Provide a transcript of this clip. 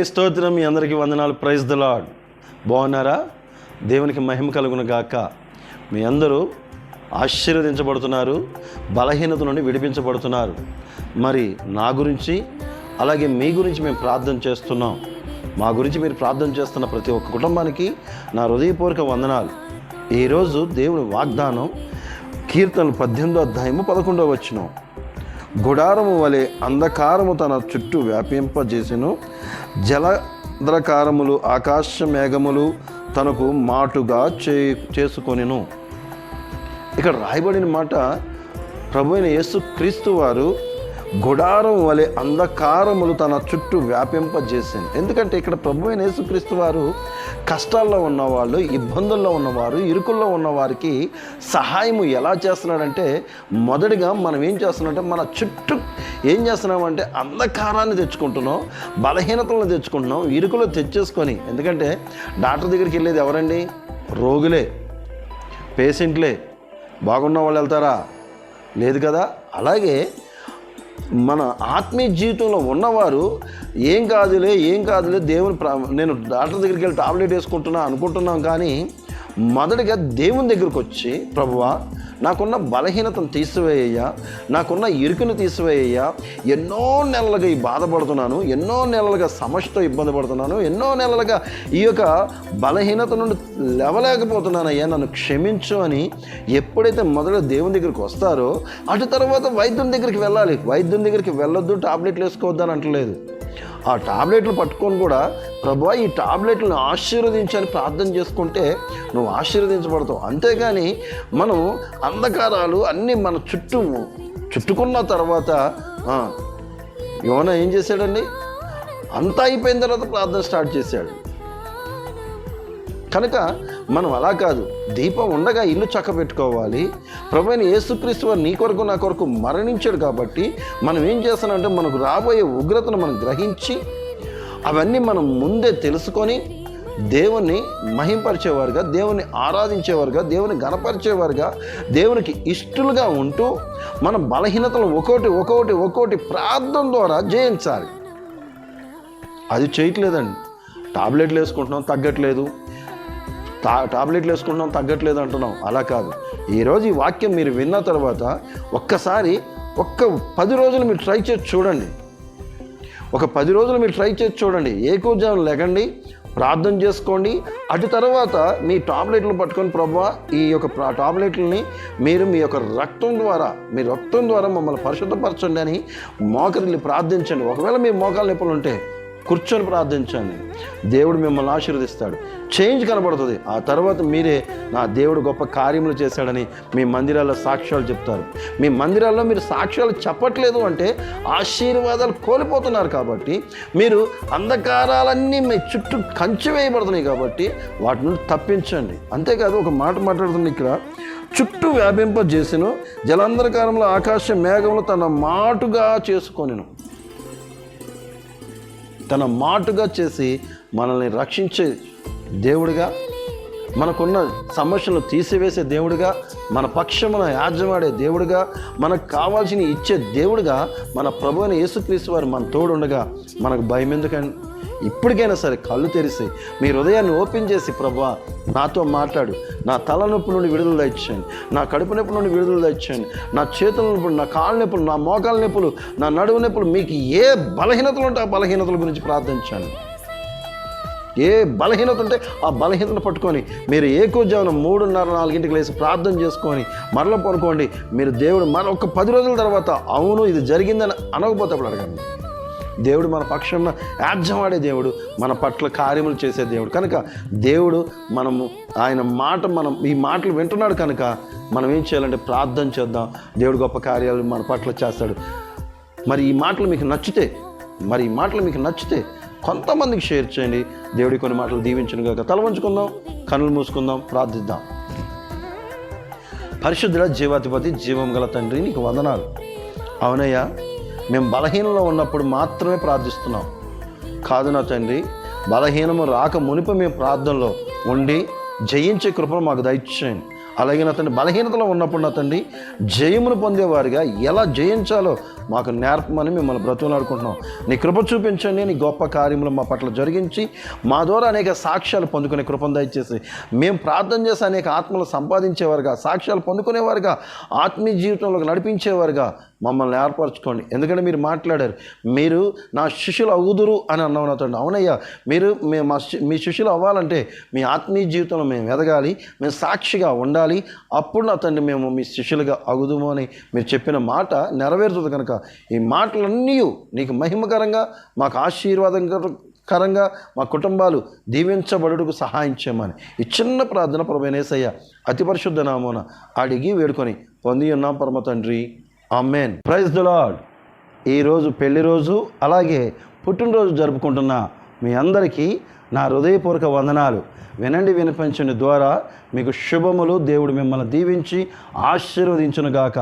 దేవుని స్తోత్రం. మీ అందరికీ వందనాలు. Praise the Lord. బాగున్నారా? దేవునికి మహిమ కలుగును గాక. మీ అందరూ ఆశీర్వదించబడుతున్నారు, బలహీనత నుండి విడిపించబడుతున్నారు. మరి నా గురించి అలాగే మీ గురించి మేము ప్రార్థన చేస్తున్నాం. మా గురించి మీరు ప్రార్థన చేస్తున్న ప్రతి ఒక్క కుటుంబానికి నా హృదయపూర్వక వందనాలు. ఈరోజు దేవుని వాగ్దానం కీర్తనలు 18వ అధ్యాయము 11వ వచనం. గుడారము వలె అంధకారము తన చుట్టూ వ్యాపింపజేసెను, జలధరకారములు ఆకాశ మేఘములు తనకు మాటుగా చేసుకొనెను. ఇక్కడ రాయబడిన మాట, ప్రభు అయిన యేసు క్రీస్తు వారు గుడారం వలె అంధకారములు తన చుట్టూ వ్యాపింపజేసాను. ఎందుకంటే ఇక్కడ ప్రభు అయిన యేసు క్రీస్తు వారు కష్టాల్లో ఉన్నవాళ్ళు, ఇబ్బందుల్లో ఉన్నవారు, ఇరుకుల్లో ఉన్నవారికి సహాయము ఎలా చేస్తున్నాడంటే, మొదటిగా మనం ఏం చేస్తున్నామంటే మన చుట్టూ ఏం చేస్తున్నామంటే అంధకారాన్ని తెచ్చుకుంటున్నాం, బలహీనతలను తెచ్చుకుంటున్నాం, ఇరుకులు తెచ్చేసుకొని. ఎందుకంటే డాక్టర్ దగ్గరికి వెళ్ళేది ఎవరండి? రోగులే, పేషెంట్లే. బాగున్న వాళ్ళు వెళ్తారా? లేదు కదా. అలాగే మన ఆత్మీయ జీవితంలో ఉన్నవారు ఏం కాదులే దేవుని నేను డాక్టర్ దగ్గరికి వెళ్ళి టాబ్లెట్ వేసుకుంటున్నా అనుకుంటున్నాం. కానీ మొదటిగా దేవుని దగ్గరకు వచ్చి, ప్రభువా నాకున్న బలహీనతను తీసివేయ్యా, నాకున్న ఇరుకును తీసివేయ్యా, ఎన్నో నెలలుగా ఈ బాధపడుతున్నాను, ఎన్నో నెలలుగా సమస్యతో ఇబ్బంది పడుతున్నాను, ఎన్నో నెలలుగా ఈ యొక్క బలహీనత నుండి లేవలేకపోతున్నానయ్యా, నన్ను క్షమించు అని ఎప్పుడైతే మొదట దేవుని దగ్గరికి వస్తారో అటు తర్వాత వైద్యుని దగ్గరికి వెళ్ళాలి. వైద్యుని దగ్గరికి వెళ్ళొద్దు, టాబ్లెట్లు వేసుకోవద్దని అంటలేదు. ఆ టాబ్లెట్లు పట్టుకొని కూడా, ప్రభువా ఈ టాబ్లెట్లను ఆశీర్వదించని ప్రార్థన చేసుకుంటే నువ్వు ఆశీర్వదించబడతావు. అంతేగాని మనం అంధకారాలు అన్నీ మన చుట్టుకున్న తర్వాత యోనా ఏం చేశాడండి? అంతా అయిపోయిన తర్వాత ప్రార్థన స్టార్ట్ చేశాడు. కనుక మనం అలా కాదు, దీపం ఉండగా ఇల్లు చక్కబెట్టుకోవాలి. ప్రభువైన యేసుక్రీస్తు వారు నీ కొరకు నా కొరకు మరణించాడు కాబట్టి మనం ఏం చేస్తానంటే, మనకు రాబోయే ఉగ్రతను మనం గ్రహించి అవన్నీ మనం ముందే తెలుసుకొని దేవుణ్ణి మహింపరిచేవారుగా, దేవుని ఆరాధించేవారుగా, దేవుని గణపరిచేవారుగా, దేవునికి ఇష్టలుగా ఉంటూ మన బలహీనతలు ఒక్కొక్కటి ప్రార్థన ద్వారా జయించాలి. అది చేయట్లేదండి. టాబ్లెట్లు వేసుకుంటున్నాం, తగ్గట్లేదు, టాబ్లెట్లు వేసుకుంటున్నాం, తగ్గట్లేదు అంటున్నాం. అలా కాదు. ఈరోజు ఈ వాక్యం మీరు విన్న తర్వాత ఒక్క 10 రోజులు మీరు ట్రై చేసి చూడండి. ఒక 10 రోజులు మీరు ట్రై చేసి చూడండి. ఏకోజాము లెగండి, ప్రార్థన చేసుకోండి. అటు తర్వాత మీ టాబ్లెట్లు పట్టుకొని, ప్రభువా ఈ యొక్క టాబ్లెట్లని మీరు మీ యొక్క రక్తం ద్వారా మమ్మల్ని పరిశుద్ధపరచండి అని మోకరిల్లి ప్రార్థించండి. ఒకవేళ మీ మోకాలు నొప్పులు ఉంటే కూర్చొని ప్రార్థించండి. దేవుడు మిమ్మల్ని ఆశీర్వదిస్తాడు, చేంజ్ కనబడుతుంది. ఆ తర్వాత మీరే నా దేవుడు గొప్ప కార్యములు చేశాడని మీ మందిరాల్లో సాక్ష్యాలు చెప్తారు. మీ మందిరాల్లో మీరు సాక్ష్యాలు చెప్పట్లేదు అంటే ఆశీర్వాదాలు కోల్పోతున్నారు. కాబట్టి మీరు అంధకారాలన్నీ మీ చుట్టూ కంచె వేయబడుతున్నాయి కాబట్టి వాటి నుండి తప్పించండి. అంతేకాదు, ఒక మాట మాట్లాడుతుంది ఇక్కడ, చుట్టూ వ్యాపింపజేసెను, జలాంధకారంలో ఆకాశ మేఘములు తన మాటుగా చేసుకొనెను. తన మాటుగా చేసి మనల్ని రక్షించే దేవుడిగా, మనకున్న సమస్యలను తీసివేసే దేవుడిగా, మన పక్షమున యాజ్యమాడే దేవుడిగా, మనకు కావాల్సిన ఇచ్చే దేవుడిగా మన ప్రభు అయిన యేసుక్రీస్తు వారు మన తోడుండగా మనకు భయం ఎందుకని? ఇప్పటికైనా సరే కళ్ళు తెరిసి మీ హృదయాన్ని ఓపెన్ చేసి, ప్రభువా నాతో మాట్లాడు, నా తలనొప్పి నుండి విడుదల తెచ్చండి, నా కడుపు నొప్పి నుండి విడుదల తెచ్చండి, నా చేతుల నొప్పులు, నా కాళ్ళ నొప్పులు, నా మోకాల నొప్పులు, నా నడువు నొప్పులు, మీకు ఏ బలహీనతలు ఉంటే ఆ బలహీనతల గురించి ప్రార్థించండి. ఏ బలహీనత ఉంటే ఆ బలహీనతను పట్టుకొని మీరు ఏకోజామున 3:30-4 లేసి ప్రార్థన చేసుకొని మరల పడుకోండి. మీరు దేవుడు మరొక 10 రోజుల తర్వాత అవును ఇది జరిగిందని అనకపోతే అప్పుడు అడగండి. దేవుడు మన పక్షంన యాజ్యమాడే దేవుడు, మన పట్ల కార్యములు చేసే దేవుడు. కనుక దేవుడు మనం ఈ మాటలు వింటున్నాడు కనుక మనం ఏం చేయాలంటే ప్రార్థన చేద్దాం. దేవుడు గొప్ప కార్యాలు మన పట్ల చేస్తాడు. మరి ఈ మాటలు మీకు నచ్చితే కొంతమందికి షేర్ చేయండి. దేవుడి కొన్ని మాటలు దీవించను గాక. తల వంచుకుందాం, కన్నులు మూసుకుందాం, ప్రార్థిద్దాం. పరిశుద్ధుడ, జీవాధిపతి, జీవం గల తండ్రి, నీకు వందనాలు. అవునయ్యా, మేము బలహీనంలో ఉన్నప్పుడు మాత్రమే ప్రార్థిస్తున్నాం కాదు నా తండ్రి. బలహీనము రాక మునిపు మేము ప్రార్థనలో ఉండి జయించే కృపను మాకు దయచేయండి. అలాగే నా తండ్రి బలహీనతలో ఉన్నప్పుడు నా తండ్రి జయమును పొందేవారుగా ఎలా జయించాలో మాకు నేర్పమని మిమ్మల్ని బ్రతుకులాడుకుంటున్నాం. నీ కృప చూపించండి. నీ గొప్ప కార్యములు మా పట్ల జరిగించి మా ద్వారా అనేక సాక్ష్యాలు పొందుకునే కృపను దయచేసి మేము ప్రార్థన చేసి అనేక ఆత్మలు సంపాదించేవారుగా, సాక్ష్యాలు పొందుకునేవారుగా, ఆత్మీయ జీవితంలోకి నడిపించేవారుగా మమ్మల్ని ఏర్పరచుకోండి. ఎందుకంటే మీరు మాట్లాడారు, మీరు నా శిష్యులు అవుదురు అని అన్నావు నా తండ్రి. అవునయ్యా, మీరు మీ శిష్యులు అవ్వాలంటే మీ ఆత్మీయ జీవితంలో మేము ఎదగాలి, మేము సాక్షిగా ఉండాలి. అప్పుడు నా తండ్రి మేము మీ శిష్యులుగా అగుదుము అని మీరు చెప్పిన మాట నెరవేరుతుంది. కనుక ఈ మాటలన్నీ నీకు మహిమకరంగా, మాకు ఆశీర్వాదకరంగా, మా కుటుంబాలు దీవించబడుటకు సహాయం చేయమని ఈ చిన్న ప్రార్థన ప్రభువైన యేసయ్య అతి పరిశుద్ధ నామమున అడిగి వేడుకొని పొంది ఉన్నాం పరమ తండ్రి. ఆమేన్. Praise the Lord. ఈరోజు పెళ్లి రోజు అలాగే పుట్టినరోజు జరుపుకుంటున్న మీ అందరికీ నా హృదయపూర్వక వందనాలు. వినండి వినిపించండి ద్వారా మీకు శుభములు. దేవుడు మిమ్మల్ని దీవించి ఆశీర్వదించునుగాక.